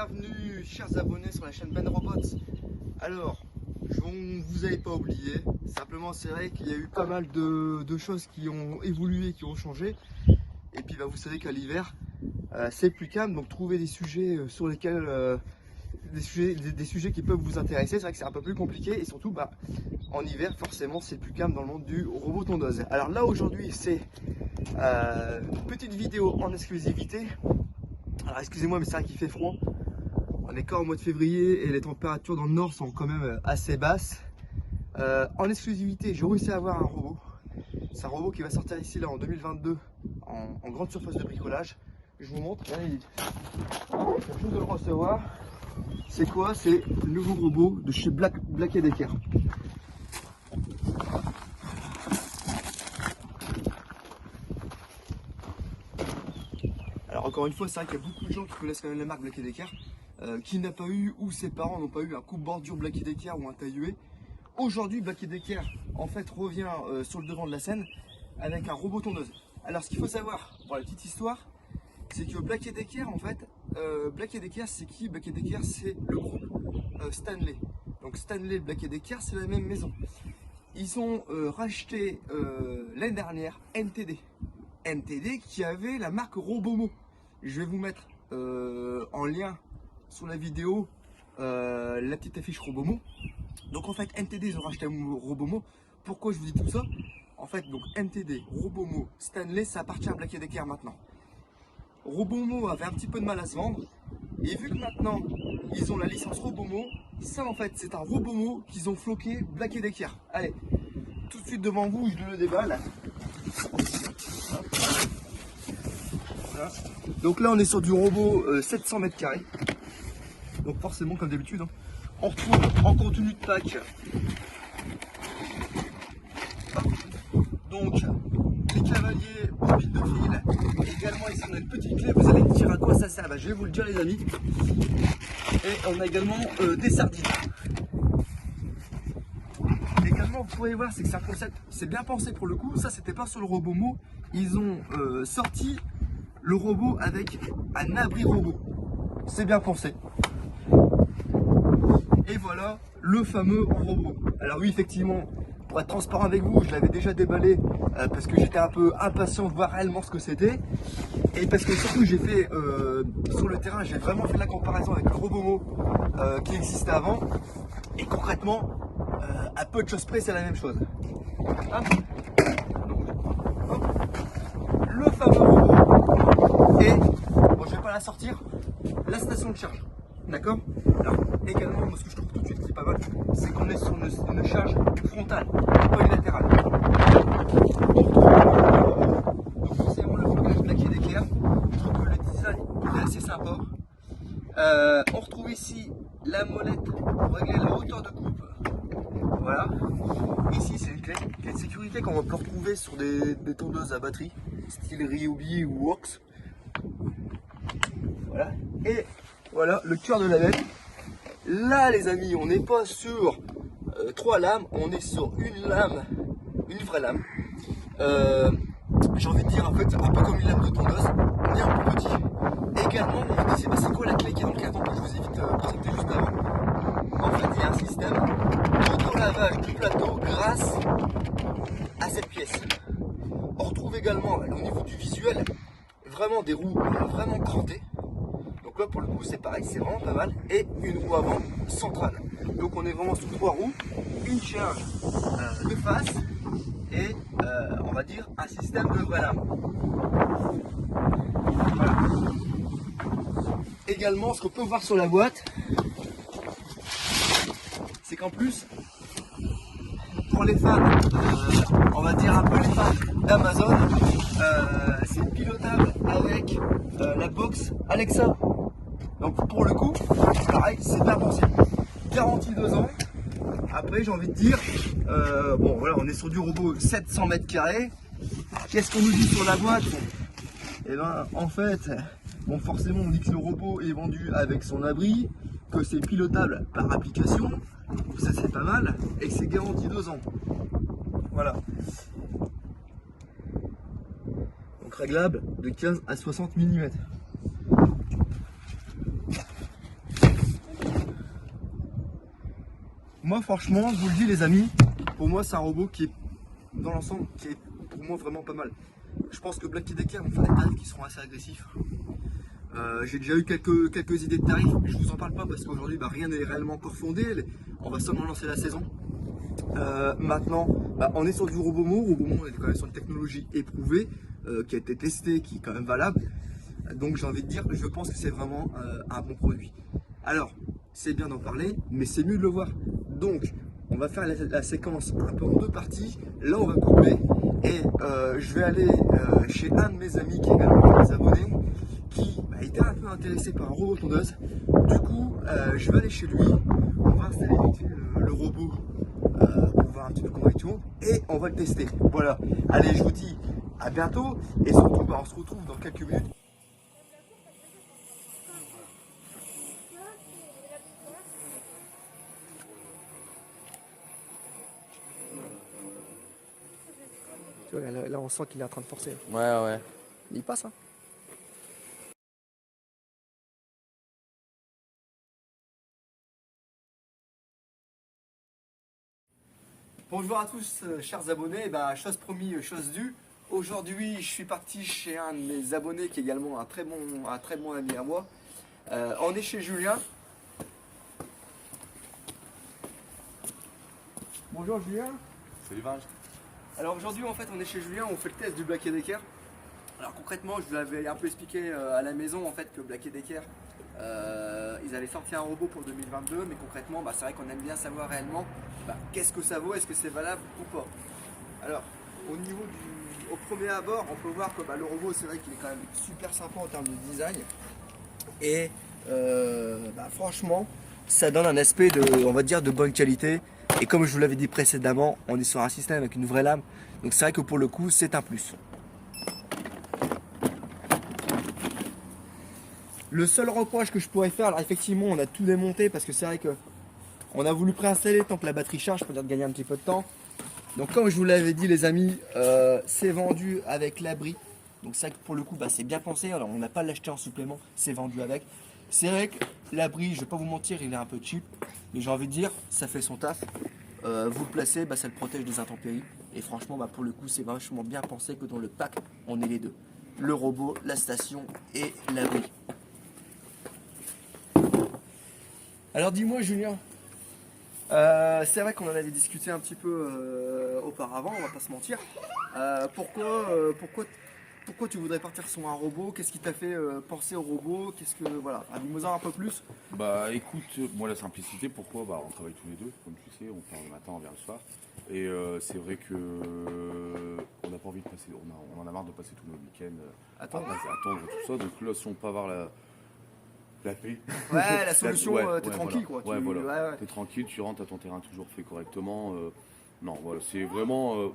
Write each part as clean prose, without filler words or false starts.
Bienvenue chers abonnés sur la chaîne Ben Robots. Alors, je ne vous avais pas oublié, simplement c'est vrai qu'il y a eu pas mal de choses qui ont évolué, qui ont changé. Et puis vous savez qu'à l'hiver, c'est plus calme, donc trouver des sujets sur lesquels... des sujets qui peuvent vous intéresser, c'est vrai que c'est un peu plus compliqué. Et surtout, en hiver, forcément, c'est plus calme dans le monde du robot tondeuse. Alors là, aujourd'hui, c'est une petite vidéo en exclusivité. Alors excusez-moi, mais c'est vrai qu'il fait froid. On est qu'en mois de février et les températures dans le nord sont quand même assez basses. En exclusivité, j'ai réussi à avoir un robot. C'est un robot qui va sortir ici là en 2022 en grande surface de bricolage. Je vous montre, là, il vient juste de le recevoir. C'est quoi? C'est le nouveau robot de chez Black & Decker. Alors encore une fois, c'est vrai qu'il y a beaucoup de gens qui connaissent quand même la marque Black & Decker. Qui n'a pas eu, ou ses parents n'ont pas eu un coupe-bordure Black & Decker ou un taille-huée. Aujourd'hui, Black & Decker en fait revient sur le devant de la scène avec un robot tondeuse. Alors ce qu'il faut savoir, pour la petite histoire, c'est que Black & Decker en fait, Black & Decker c'est qui? Black & Decker c'est le groupe Stanley. Donc Stanley et Black & Decker c'est la même maison. Ils ont racheté l'année dernière NTD. NTD qui avait la marque Robomo. Je vais vous mettre en lien sous la vidéo la petite affiche Robomo. Donc en fait NTD ils ont racheté Robomo. Pourquoi je vous dis tout ça? En fait donc NTD, Robomo, Stanley ça appartient à Black & Decker maintenant. Robomo avait un petit peu de mal à se vendre et vu que maintenant ils ont la licence Robomo, ça en fait c'est un Robomo qu'ils ont floqué Black & Decker. Allez, tout de suite devant vous, je le déballe. Voilà. Donc là on est sur du robot 700 mètres carrés. Donc forcément comme d'habitude, on retrouve en contenu de pack donc les cavaliers, bobines de fil. Également ici on a une petite clé, vous allez me dire à quoi ça sert. Je vais vous le dire les amis. Et on a également des sardines. Également vous pouvez voir, c'est que c'est un concept, c'est bien pensé pour le coup. Ça c'était pas sur le Robomo. Ils ont sorti le robot avec un abri robot. C'est bien pensé. Et voilà le fameux robot. Alors oui effectivement, pour être transparent avec vous, je l'avais déjà déballé parce que j'étais un peu impatient de voir réellement ce que c'était. Et parce que surtout j'ai fait sur le terrain, j'ai vraiment fait la comparaison avec le Robomo qui existait avant. Et concrètement, à peu de choses près, c'est la même chose. Hop. Donc, hop. Le fameux robot. Et, bon je vais pas la sortir, la station de charge. D'accord? Alors également, moi, ce que je trouve tout de suite qui est pas mal, c'est qu'on est sur une charge frontale, pas une latérale. Donc forcément le blocage Black & Decker, je trouve que le design est assez sympa. On retrouve ici la molette pour régler la hauteur de coupe. Voilà. Ici c'est une clé de sécurité qu'on peut retrouver sur des tondeuses à batterie, style Ryobi ou Works. Voilà. Et voilà le cœur de la bête. Là les amis, on n'est pas sur 3 lames, on est sur une lame, une vraie lame. J'ai envie de dire en fait un peu comme une lame de tondeuse, mais un peu petit. Également on me disait c'est quoi la clé qui est dans le carton que je vous ai vite présenté juste avant. En fait il y a un système d'auto-lavage du plateau grâce à cette pièce. On retrouve également au niveau du visuel vraiment des roues vraiment crantées. Donc là pour le coup c'est pareil, c'est vraiment pas mal. Et une roue avant centrale. Donc on est vraiment sur 3 roues, une charge de face et on va dire un système de vraie lame. Voilà. Également ce qu'on peut voir sur la boîte, c'est qu'en plus pour les fans, on va dire un peu les fans d'Amazon, c'est pilotable avec la box Alexa. Donc pour le coup, pareil, c'est bien pensé. Garantie 2 ans. Après, j'ai envie de dire, bon voilà, on est sur du robot 700 mètres carrés. Qu'est-ce qu'on nous dit sur la boîte? Et ben, en fait, bon, forcément, on dit que le robot est vendu avec son abri, que c'est pilotable par application, donc ça c'est pas mal, et que c'est garanti 2 ans. Voilà. Donc réglable de 15 à 60 mm. Moi franchement, je vous le dis les amis, pour moi c'est un robot qui est dans l'ensemble qui est pour moi vraiment pas mal. Je pense que Black & Decker vont faire des tarifs qui seront assez agressifs. J'ai déjà eu quelques idées de tarifs, je vous en parle pas parce qu'aujourd'hui rien n'est réellement encore fondé, on va seulement lancer la saison. Maintenant, on est sur du Robomo, on est quand même sur une technologie éprouvée, qui a été testée, qui est quand même valable. Donc j'ai envie de dire, je pense que c'est vraiment un bon produit. Alors, c'est bien d'en parler, mais c'est mieux de le voir. Donc, on va faire la séquence un peu en deux parties. Là, on va couper et je vais aller chez un de mes amis qui est également un des abonnés, qui était un peu intéressé par un robot tondeuse. Du coup, je vais aller chez lui. On va installer le robot pour voir un petit peu comment il tourne et on va le tester. Voilà. Allez, je vous dis à bientôt et surtout, on se retrouve dans quelques minutes. Tu vois, là, on sent qu'il est en train de forcer. Ouais, ouais. Il passe, hein. Bonjour à tous, chers abonnés. Chose promis, chose due. Aujourd'hui, je suis parti chez un de mes abonnés qui est également un très bon ami à moi. On est chez Julien. Bonjour Julien. Salut Vinge. Alors aujourd'hui, en fait, on est chez Julien, on fait le test du Black & Decker. Alors concrètement, je vous avais un peu expliqué à la maison en fait que Black & Decker, ils allaient sortir un robot pour 2022, mais concrètement, c'est vrai qu'on aime bien savoir réellement qu'est-ce que ça vaut, est-ce que c'est valable ou pas. Alors, au premier abord, on peut voir que le robot, c'est vrai qu'il est quand même super sympa en termes de design. Et franchement, ça donne un aspect on va dire, de bonne qualité. Et comme je vous l'avais dit précédemment, on est sur un système avec une vraie lame. Donc c'est vrai que pour le coup, c'est un plus. Le seul reproche que je pourrais faire, alors effectivement, on a tout démonté parce que c'est vrai que on a voulu préinstaller tant que la batterie charge pour dire de gagner un petit peu de temps. Donc comme je vous l'avais dit les amis, c'est vendu avec l'abri. Donc c'est vrai que pour le coup, c'est bien pensé. Alors on n'a pas l'acheté en supplément, c'est vendu avec. C'est vrai que l'abri, je vais pas vous mentir, il est un peu cheap. Mais j'ai envie de dire, ça fait son taf. Vous le placez, ça le protège des intempéries. Et franchement, pour le coup, c'est vachement bien pensé que dans le pack, on ait les deux. Le robot, la station et l'abri. Alors dis-moi Julien, c'est vrai qu'on en avait discuté un petit peu auparavant, on va pas se mentir. Pourquoi tu voudrais partir sur un robot? Qu'est-ce qui t'a fait penser au robot? Voilà, dis-moi un peu plus. Bah écoute, moi la simplicité, pourquoi? On travaille tous les deux, comme tu sais, on part le matin, on vient le soir. Et c'est vrai que on n'a pas envie de passer, on en a marre de passer tous nos week-ends à attendre tout ça. Donc là, si on peut avoir la paix. Ouais, la solution, t'es tranquille voilà. quoi. Ouais. T'es tranquille, tu rentres à ton terrain toujours fait correctement. Non, voilà, c'est vraiment, on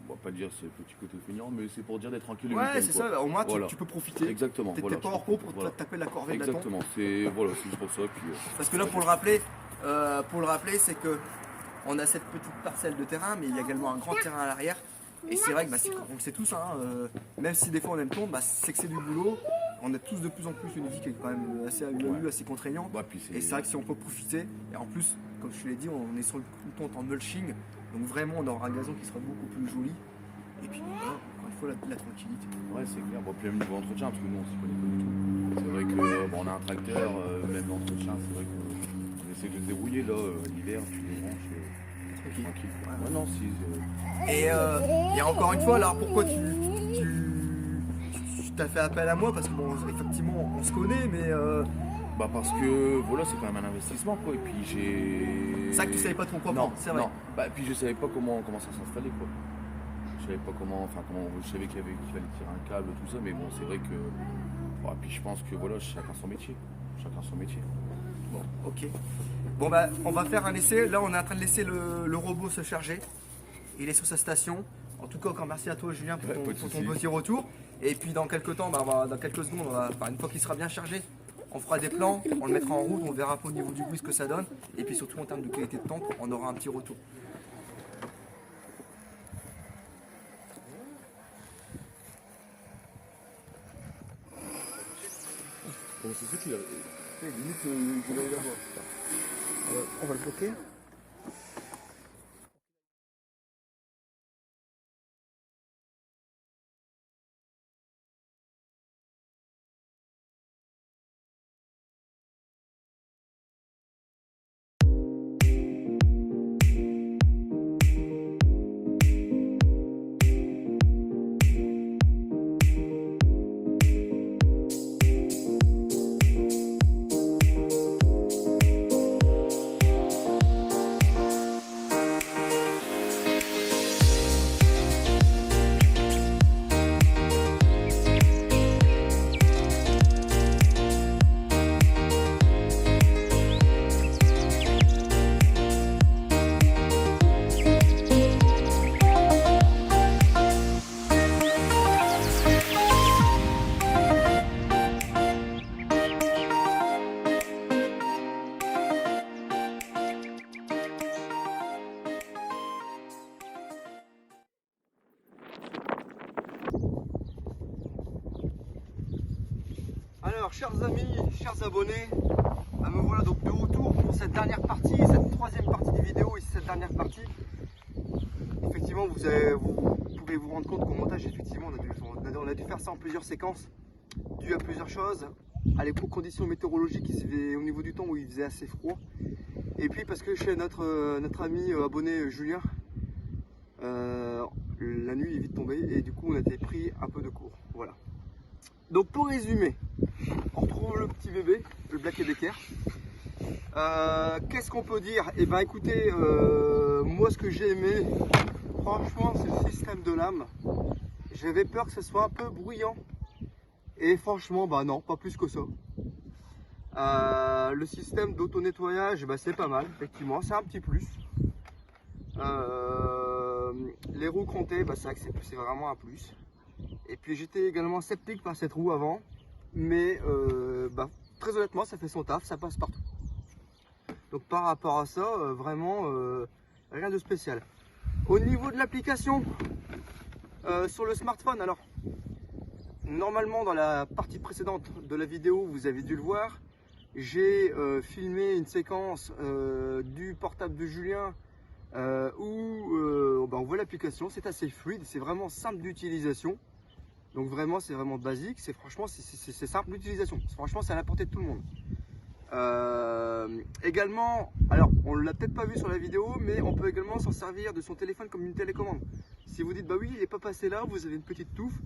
va pas dire c'est le petit côté feignant, mais c'est pour dire d'être tranquille le week-end. Ouais, c'est ça, au moins tu peux profiter. Exactement. T'es pas hors cours pour te taper la corvée de la Exactement, c'est juste pour ça. Puis, parce que là, pour le rappeler, c'est que on a cette petite parcelle de terrain, mais il y a également un grand terrain à l'arrière. Et c'est vrai que on le sait tous, même si des fois on aime tomber, c'est que c'est du boulot. On a tous de plus en plus une vie qui est quand même assez assez contraignante. Et c'est vrai que si on peut profiter, et en plus, comme je te l'ai dit, on est sur le compte en mulching, donc vraiment on aura un gazon qui sera beaucoup plus joli. Et puis voilà, encore une fois, la tranquillité. Ouais, c'est clair. Puis même niveau entretien, parce que nous on s'y connaît pas du tout. C'est vrai que on a un tracteur, même l'entretien, c'est vrai qu'on essaie de se débrouiller là, l'hiver, tu les branches. Tranquille. Ouais, non, si. Et encore une fois, alors pourquoi tu t'as fait appel à moi? Parce que effectivement, on se connaît, mais. Parce que voilà, c'est quand même un investissement quoi. Et puis C'est ça que tu savais pas trop quoi prendre, c'est vrai. Non. Et puis je savais pas comment ça s'installait quoi. Je savais pas je savais qu'il fallait tirer un câble, tout ça, mais bon, c'est vrai que. Puis je pense que voilà, chacun son métier. Bon, ok. Bon on va faire un essai. Là on est en train de laisser le robot se charger. Il est sur sa station. En tout cas encore merci à toi Julien pour ton petit retour. Et puis dans quelques temps, dans quelques secondes, une fois qu'il sera bien chargé, on fera des plans, on le mettra en route, on verra un peu au niveau du bruit ce que ça donne. Et puis surtout en termes de qualité de temps, on aura un petit retour. Bon, c'est ce que tu Limite, on va le bloquer. Alors, chers amis, chers abonnés, me voilà donc de retour pour cette dernière partie, cette troisième partie des vidéos et cette dernière partie. Effectivement, vous pouvez vous rendre compte qu'au montage, effectivement, on a dû faire ça en plusieurs séquences, dû à plusieurs choses. À les conditions météorologiques, au niveau du temps où il faisait assez froid. Et puis parce que chez notre ami abonné Julien, la nuit est vite tombée et du coup on a été pris un peu de court. Voilà. Donc pour résumer, on retrouve le petit bébé, le Black & Decker. Qu'est-ce qu'on peut dire? Eh ben écoutez, moi ce que j'ai aimé, franchement, c'est le système de lame. J'avais peur que ce soit un peu bruyant. Et franchement, bah non, pas plus que ça. Le système d'auto-nettoyage, bah, c'est pas mal, effectivement, c'est un petit plus. Les roues comptées, bah, c'est vraiment un plus. Et puis j'étais également sceptique par cette roue avant, mais bah, très honnêtement, ça fait son taf, ça passe partout. Donc par rapport à ça, vraiment rien de spécial. Au niveau de l'application sur le smartphone, alors normalement dans la partie précédente de la vidéo, vous avez dû le voir, j'ai filmé une séquence du portable de Julien où on voit l'application, c'est assez fluide, c'est vraiment simple d'utilisation. Donc vraiment c'est vraiment basique, franchement c'est simple d'utilisation, franchement c'est à la portée de tout le monde. Également, alors on l'a peut-être pas vu sur la vidéo, mais on peut également s'en servir de son téléphone comme une télécommande. Si vous dites bah oui il n'est pas passé là, vous avez une petite touffe,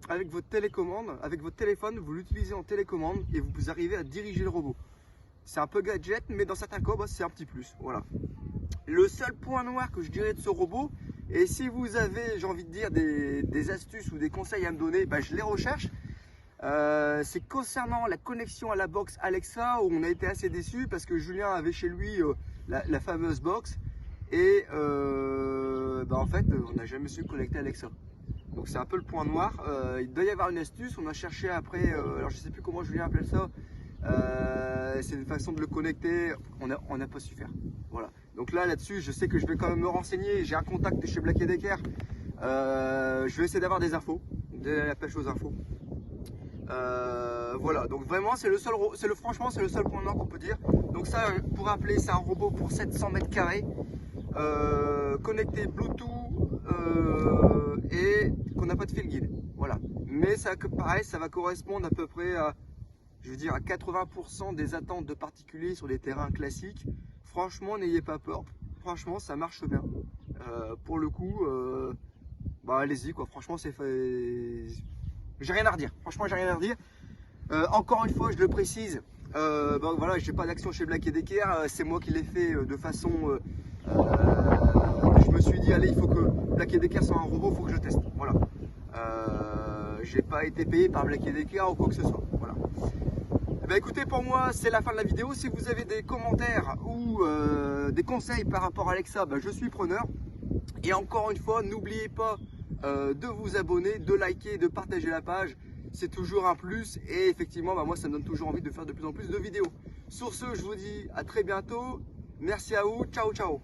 avec votre télécommande, avec votre téléphone, vous l'utilisez en télécommande et vous arrivez à diriger le robot. C'est un peu gadget, mais dans certains cas, bah, c'est un petit plus. Voilà. Le seul point noir que je dirais de ce robot, et si vous avez, j'ai envie de dire, des astuces ou des conseils à me donner, bah, je les recherche. C'est concernant la connexion à la box Alexa, où on a été assez déçus parce que Julien avait chez lui la fameuse box et bah, en fait on n'a jamais su connecter Alexa. Donc c'est un peu le point noir. Il doit y avoir une astuce, on a cherché après, alors je sais plus comment Julien appelle ça, c'est une façon de le connecter, on n'a pas su faire. Voilà. Donc là-dessus, je sais que je vais quand même me renseigner, j'ai un contact chez Black & Decker, je vais essayer d'avoir des infos, de la pêche aux infos. Voilà, donc vraiment franchement c'est le seul point noir qu'on peut dire. Donc ça, pour rappeler, c'est un robot pour 700 mètres carrés, connecté Bluetooth et qu'on n'a pas de fil guide. Voilà, mais ça, pareil, ça va correspondre à peu près à, je veux dire, à 80% des attentes de particuliers sur les terrains classiques. Franchement, n'ayez pas peur. Franchement, ça marche bien. Pour le coup, bah allez-y quoi. Franchement, c'est fait. J'ai rien à redire, franchement j'ai rien à redire. Encore une fois je le précise, bon, voilà, j'ai pas d'action chez Black & Decker, c'est moi qui l'ai fait de façon, je me suis dit allez il faut que Black & Decker soit un robot, il faut que je teste, voilà. J'ai pas été payé par Black & Decker ou quoi que ce soit, voilà. Eh bien, écoutez, pour moi c'est la fin de la vidéo. Si vous avez des commentaires ou des conseils par rapport à Alexa, ben, je suis preneur. Et encore une fois, n'oubliez pas de vous abonner, de liker, de partager la page, c'est toujours un plus et effectivement bah, moi ça me donne toujours envie de faire de plus en plus de vidéos. Sur ce, je vous dis à très bientôt, merci à vous, ciao ciao.